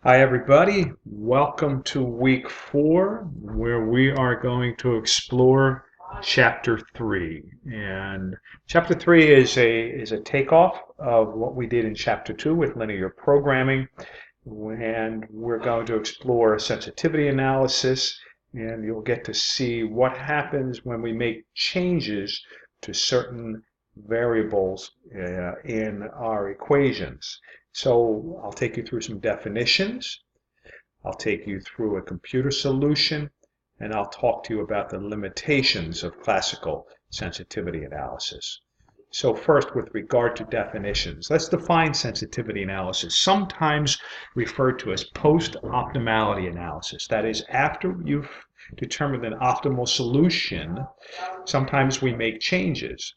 Hi, everybody. Welcome to week 4, where we are going to explore chapter 3. And chapter 3 is a takeoff of what we did in chapter 2 with linear programming. And we're going to explore sensitivity analysis, and you'll get to see what happens when we make changes to certain variables in our equations. So I'll take you through some definitions, I'll take you through a computer solution, and I'll talk to you about the limitations of classical sensitivity analysis. So first, with regard to definitions, let's define sensitivity analysis, sometimes referred to as post-optimality analysis. That is, after you've determined an optimal solution, sometimes we make changes.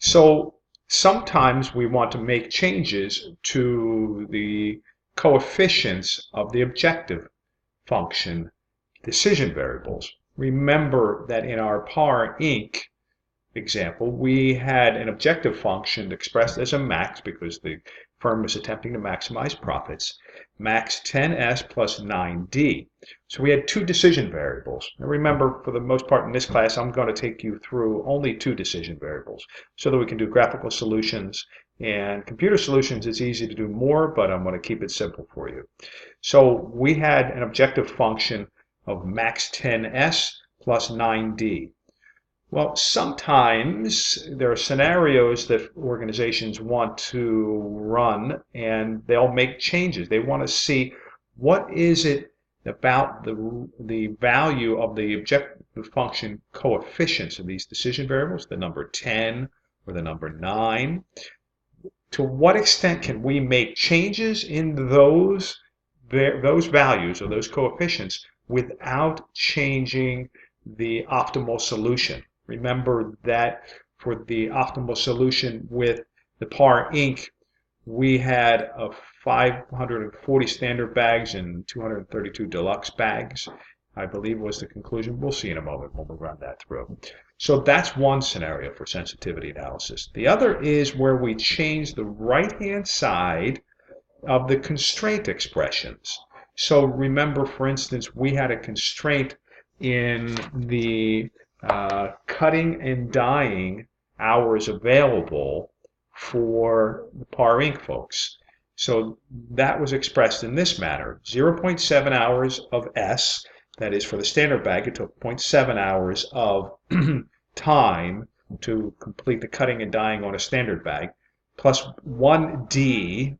So sometimes we want to make changes to the coefficients of the objective function decision variables. Remember that in our par inc example, we had an objective function expressed as a max because the firm was attempting to maximize profits, max 10s plus 9d. So we had two decision variables. And remember, for the most part in this class, I'm going to take you through only two decision variables so that we can do graphical solutions. And computer solutions, it's easy to do more, but I'm going to keep it simple for you. So we had an objective function of max 10s plus 9d. Well, sometimes there are scenarios that organizations want to run and they'll make changes. They want to see what is it about the value of the objective function coefficients of these decision variables, the number 10 or the number 9. To what extent can we make changes in those values or those coefficients without changing the optimal solution? Remember that for the optimal solution with the par inc, we had 540 standard bags and 232 deluxe bags, I believe was the conclusion. We'll see in a moment when we run that through. So that's one scenario for sensitivity analysis. The other is where we change the right-hand side of the constraint expressions. So remember, for instance, we had a constraint in the cutting and dyeing hours available for the par inc folks. So that was expressed in this manner: 0.7 hours of S, that is for the standard bag, it took 0.7 hours of time to complete the cutting and dyeing on a standard bag, plus 1D,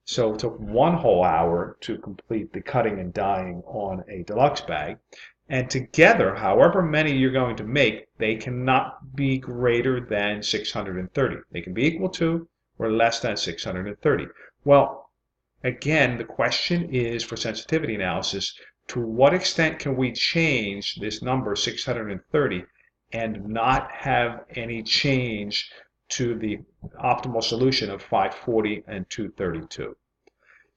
so it took 1 whole hour to complete the cutting and dyeing on a deluxe bag. And together, however many you're going to make, they cannot be greater than 630. They can be equal to or less than 630. Well, again, the question is, for sensitivity analysis, to what extent can we change this number 630 and not have any change to the optimal solution of 540 and 232?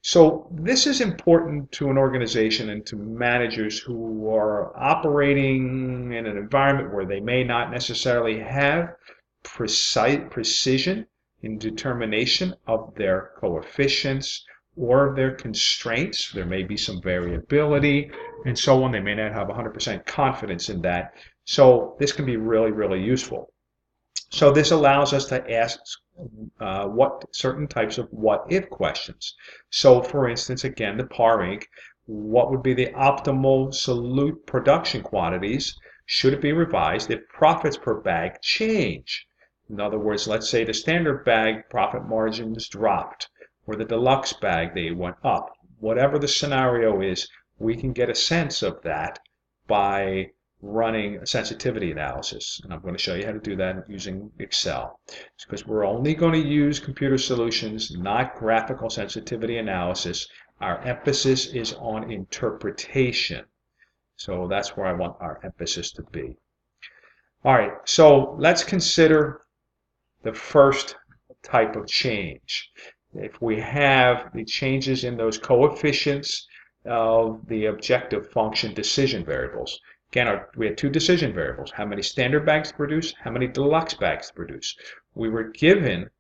So this is important to an organization and to managers who are operating in an environment where they may not necessarily have precision in determination of their coefficients or their constraints. There may be some variability and so on. They may not have 100% confidence in that. So this can be really, really useful. So this allows us to ask what certain types of what-if questions. So for instance, again, the par inc, what would be the optimal solute production quantities? Should it be revised if profits per bag change? In other words, let's say the standard bag profit margins dropped, or the deluxe bag, they went up. Whatever the scenario is, we can get a sense of that by running a sensitivity analysis. And I'm going to show you how to do that using Excel. Because we're only going to use computer solutions, not graphical sensitivity analysis. Our emphasis is on interpretation. So that's where I want our emphasis to be. All right, so let's consider the first type of change. If we have the changes in those coefficients of the objective function decision variables. Again, we had two decision variables: how many standard bags to produce, how many deluxe bags to produce. We were given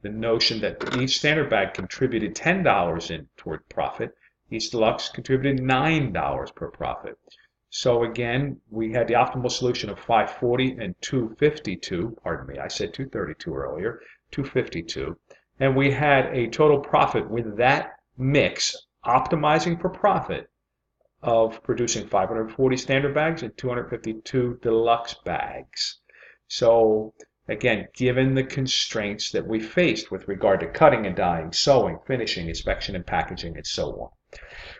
the notion that each standard bag contributed $10 in toward profit. Each deluxe contributed $9 per profit. So again, we had the optimal solution of 540 and 252. Pardon me, I said 232 earlier. 252. And we had a total profit with that mix, optimizing for profit, of producing 540 standard bags and 252 deluxe bags. So again, given the constraints that we faced with regard to cutting and dyeing, sewing, finishing, inspection and packaging, and so on.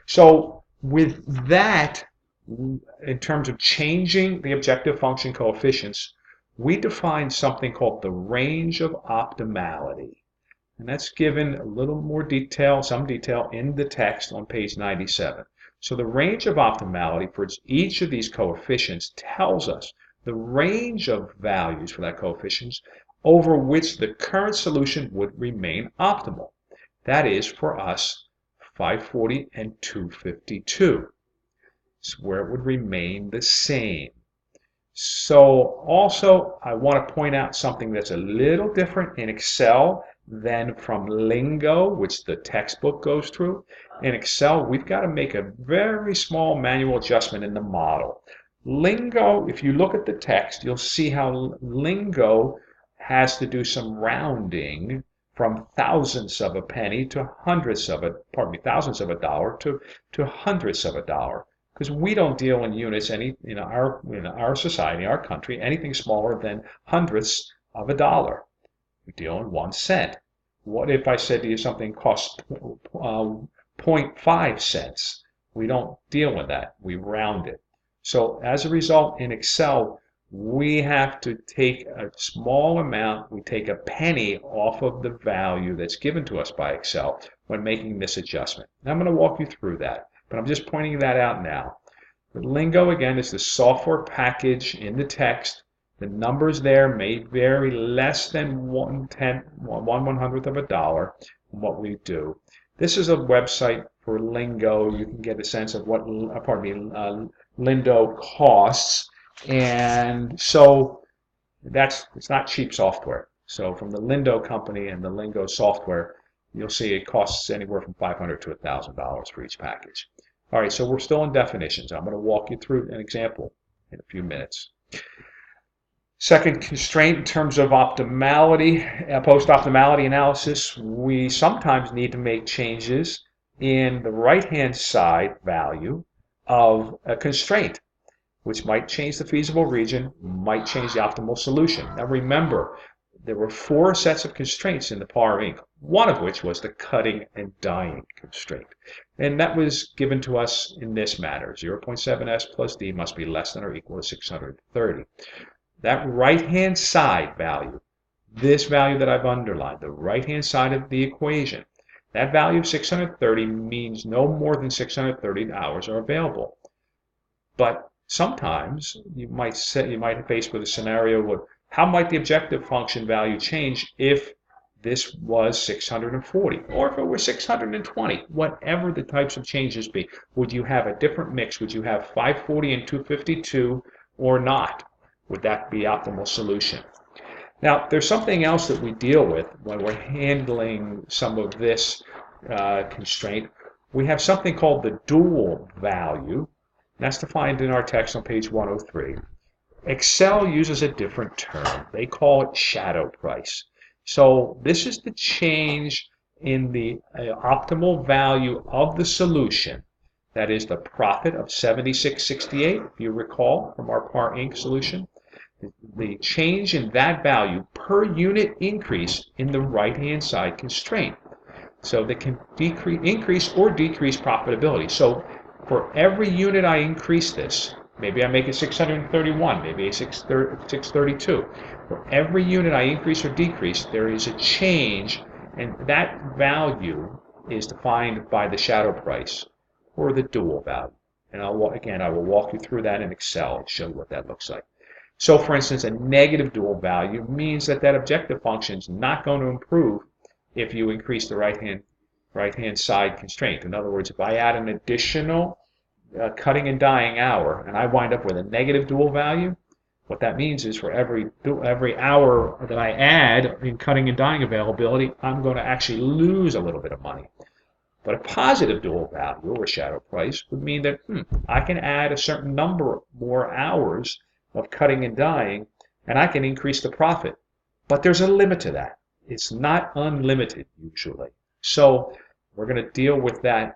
So with that, in terms of changing the objective function coefficients, we define something called the range of optimality. And that's given a little more detail, some detail in the text on page 97. So the range of optimality for each of these coefficients tells us the range of values for that coefficient over which the current solution would remain optimal. That is, for us, 540 and 252. It's where it would remain the same. So also, I want to point out something that's a little different in Excel than from Lingo, which the textbook goes through. In Excel, we've got to make a very small manual adjustment in the model. Lingo, if you look at the text, you'll see how Lingo has to do some rounding from thousandths of a penny to hundredths of a, thousandths of a dollar to hundredths of a dollar. Because we don't deal in units in our society, our country, anything smaller than hundredths of a dollar. We deal in 1 cent. What if I said to you something costs 0.5 cents? We don't deal with that. We round it. So as a result, in Excel, we have to take a small amount. We take a penny off of the value that's given to us by Excel when making this adjustment. Now I'm going to walk you through that, but I'm just pointing that out now. The Lingo, again, is the software package in the text. The numbers there may vary less than 1/100th of a dollar in what we do. This is a website for Lingo. You can get a sense of what, Lindo costs. And so it's not cheap software. So from the Lindo company and the Lingo software, you'll see it costs anywhere from $500 to $1,000 for each package. All right, so we're still in definitions. I'm going to walk you through an example in a few minutes. Second constraint in terms of optimality, post-optimality analysis, we sometimes need to make changes in the right-hand side value of a constraint, which might change the feasible region, might change the optimal solution. Now remember, there were 4 sets of constraints in the par ink, one of which was the cutting and dyeing constraint. And that was given to us in this manner. 0.7s plus d must be less than or equal to 630. That right-hand side value, this value that I've underlined, the right-hand side of the equation, that value of 630 means no more than 630 hours are available. But sometimes you might face with a scenario where how might the objective function value change if this was 640 or if it were 620, whatever the types of changes be. Would you have a different mix? Would you have 540 and 252 or not? Would that be optimal solution? Now, there's something else that we deal with when we're handling some of this constraint. We have something called the dual value. That's defined in our text on page 103. Excel uses a different term. They call it shadow price. So this is the change in the optimal value of the solution. That is the profit of 76.68, if you recall from our par Inc. solution. The change in that value per unit increase in the right-hand side constraint. So they can increase or decrease profitability. So for every unit I increase this, maybe I make it 631, maybe 632. For every unit I increase or decrease, there is a change, and that value is defined by the shadow price or the dual value. And I will walk you through that in Excel and show you what that looks like. So for instance, a negative dual value means that objective function is not going to improve if you increase the right-hand side constraint. In other words, if I add an additional cutting and dyeing hour and I wind up with a negative dual value, What that means is for every hour that I add in cutting and dyeing availability, I'm going to actually lose a little bit of money. But a positive dual value or shadow price would mean that I can add a certain number more hours of cutting and dyeing, and I can increase the profit. But there's a limit to that. It's not unlimited usually. So we're going to deal with that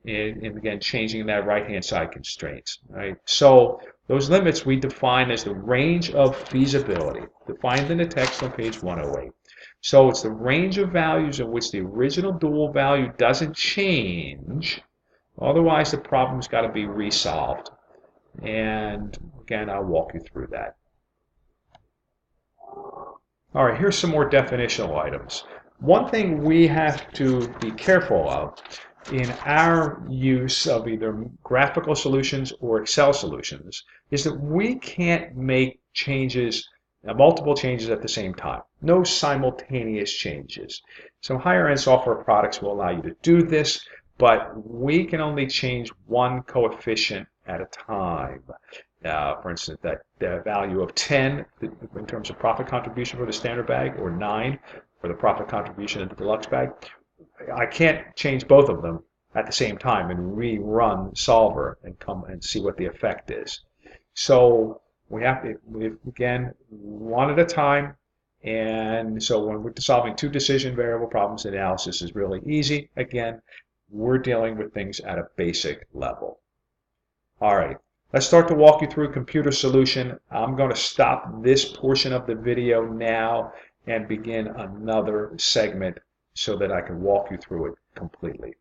in again, changing that right-hand side constraints. Right? So those limits we define as the range of feasibility, defined in the text on page 108. So it's the range of values in which the original dual value doesn't change. Otherwise, the problem's got to be resolved. And again, I'll walk you through that. All right, here's some more definitional items. One thing we have to be careful of in our use of either graphical solutions or Excel solutions is that we can't make changes, multiple changes at the same time. No simultaneous changes. Some higher end software products will allow you to do this, but we can only change one coefficient at a time. For instance, that the value of 10 in terms of profit contribution for the standard bag, or 9 for the profit contribution in the deluxe bag, I can't change both of them at the same time and rerun Solver and come and see what the effect is. So we have to, again, one at a time. And so when we're solving two decision variable problems, the analysis is really easy. Again, we're dealing with things at a basic level. All right. Let's start to walk you through a computer solution. I'm going to stop this portion of the video now and begin another segment so that I can walk you through it completely.